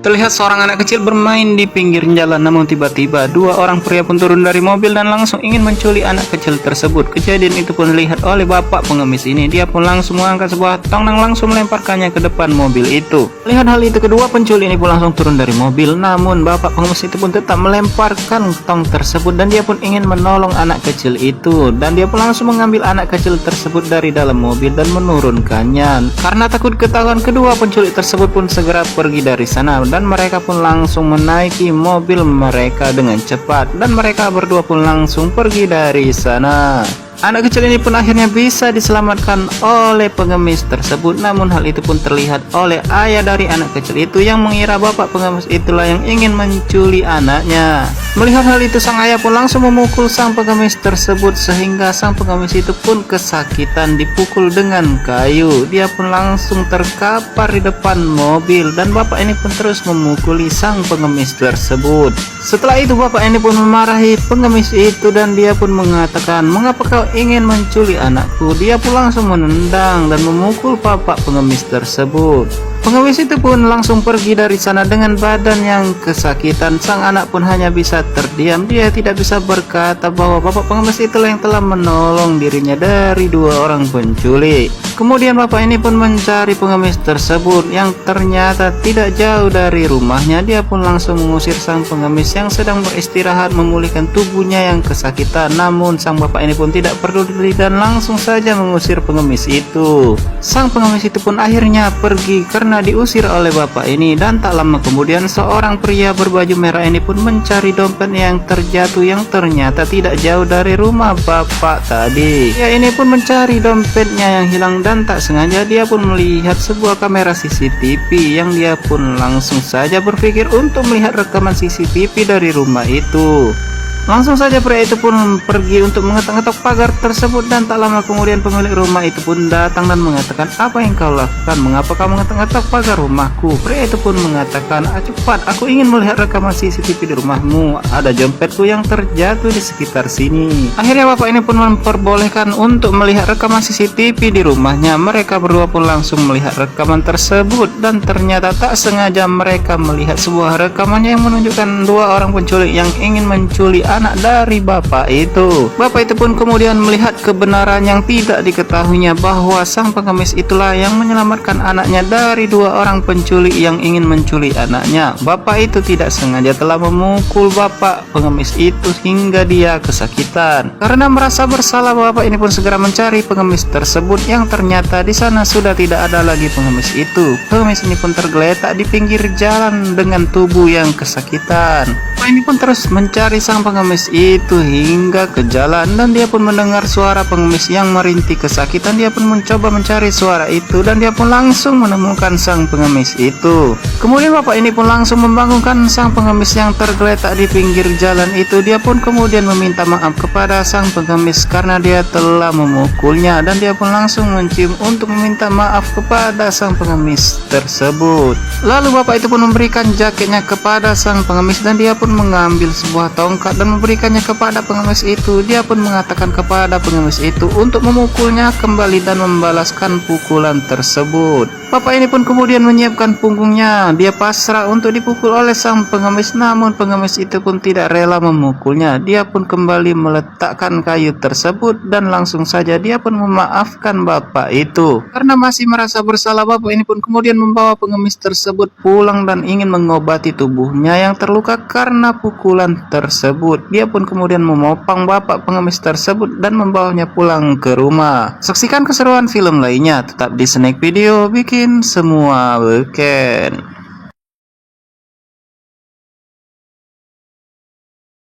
Terlihat seorang anak kecil bermain di pinggir jalan, namun tiba-tiba dua orang pria pun turun dari mobil dan langsung ingin menculik anak kecil tersebut. Kejadian itu pun dilihat oleh bapak pengemis ini. Dia pun langsung mengangkat sebuah tong dan langsung melemparkannya ke depan mobil itu. Lihat hal itu, kedua penculik ini pun langsung turun dari mobil, namun bapak pengemis itu pun tetap melemparkan tong tersebut dan dia pun ingin menolong anak kecil itu. Dan dia pun langsung mengambil anak kecil tersebut dari dalam mobil dan menurunkannya. Karena takut ketahuan, kedua penculik tersebut pun segera pergi dari sana dan mereka pun langsung menaiki mobil mereka dengan cepat dan mereka berdua pun langsung pergi dari sana. Anak kecil ini pun akhirnya bisa diselamatkan oleh pengemis tersebut, namun hal itu pun terlihat oleh ayah dari anak kecil itu yang mengira bapak pengemis itulah yang ingin menculik anaknya. Melihat hal itu, sang ayah pun langsung memukul sang pengemis tersebut sehingga sang pengemis itu pun kesakitan dipukul dengan kayu. Dia pun langsung terkapar di depan mobil dan bapak ini pun terus memukuli sang pengemis tersebut. Setelah itu bapak ini pun memarahi pengemis itu dan dia pun mengatakan, "Mengapa kau ingin menculik anakku?" Dia pun langsung menendang dan memukul bapak pengemis tersebut. Pengemis itu pun langsung pergi dari sana dengan badan yang kesakitan. Sang anak pun hanya bisa terdiam. Dia tidak bisa berkata bahwa bapak pengemis itulah yang telah menolong dirinya dari dua orang penculik. Kemudian bapak ini pun mencari pengemis tersebut yang ternyata tidak jauh dari rumahnya. Dia pun langsung mengusir sang pengemis yang sedang beristirahat memulihkan tubuhnya yang kesakitan. Namun sang bapak ini pun tidak peduli dan langsung saja mengusir pengemis itu. Sang pengemis itu pun akhirnya pergi karena diusir oleh bapak ini, dan tak lama kemudian seorang pria berbaju merah ini pun mencari dompet yang terjatuh yang ternyata tidak jauh dari rumah bapak tadi. Dia ini pun mencari dompetnya yang hilang dan tak sengaja dia pun melihat sebuah kamera CCTV yang dia pun langsung saja berpikir untuk melihat rekaman CCTV dari rumah itu. Langsung saja pria itu pun pergi untuk mengetok-ngetok pagar tersebut dan tak lama kemudian pemilik rumah itu pun datang dan mengatakan, "Apa yang kau lakukan? Mengapa kau mengetok-ngetok pagar rumahku?" Pria itu pun mengatakan, "Cepat, aku ingin melihat rekaman CCTV di rumahmu. Ada dompetku yang terjatuh di sekitar sini." Akhirnya bapak ini pun memperbolehkan untuk melihat rekaman CCTV di rumahnya. Mereka berdua pun langsung melihat rekaman tersebut dan ternyata tak sengaja mereka melihat sebuah rekaman yang menunjukkan dua orang penculik yang ingin menculik anak dari bapak itu. Bapak itu pun kemudian melihat kebenaran yang tidak diketahuinya bahwa sang pengemis itulah yang menyelamatkan anaknya dari dua orang penculik yang ingin menculik anaknya. Bapak itu tidak sengaja telah memukul bapak pengemis itu hingga dia kesakitan. Karena merasa bersalah, bapak ini pun segera mencari pengemis tersebut yang ternyata di sana sudah tidak ada lagi pengemis itu. Pengemis ini pun tergeletak di pinggir jalan dengan tubuh yang kesakitan. Bapak ini pun terus mencari sang pengemis itu hingga ke jalan dan dia pun mendengar suara pengemis yang merintih kesakitan. Dia pun mencoba mencari suara itu dan dia pun langsung menemukan sang pengemis itu. Kemudian bapak ini pun langsung membangunkan sang pengemis yang tergeletak di pinggir jalan itu. Dia pun kemudian meminta maaf kepada sang pengemis karena dia telah memukulnya dan dia pun langsung mencium untuk meminta maaf kepada sang pengemis tersebut. Lalu bapak itu pun memberikan jaketnya kepada sang pengemis dan dia pun mengambil sebuah tongkat dan memberikannya kepada pengemis itu. Dia pun mengatakan kepada pengemis itu untuk memukulnya kembali dan membalaskan pukulan tersebut. Bapak ini pun kemudian menyiapkan punggungnya. Dia pasrah untuk dipukul oleh sang pengemis, namun pengemis itu pun tidak rela memukulnya. Dia pun kembali meletakkan kayu tersebut dan langsung saja dia pun memaafkan bapak itu. Karena masih merasa bersalah, bapak ini pun kemudian membawa pengemis tersebut pulang dan ingin mengobati tubuhnya yang terluka karena pukulan tersebut. Dia pun kemudian memopang bapak pengemis tersebut dan membawanya pulang ke rumah. Saksikan keseruan film lainnya tetap di Snack Video Bikin Semua Weekend.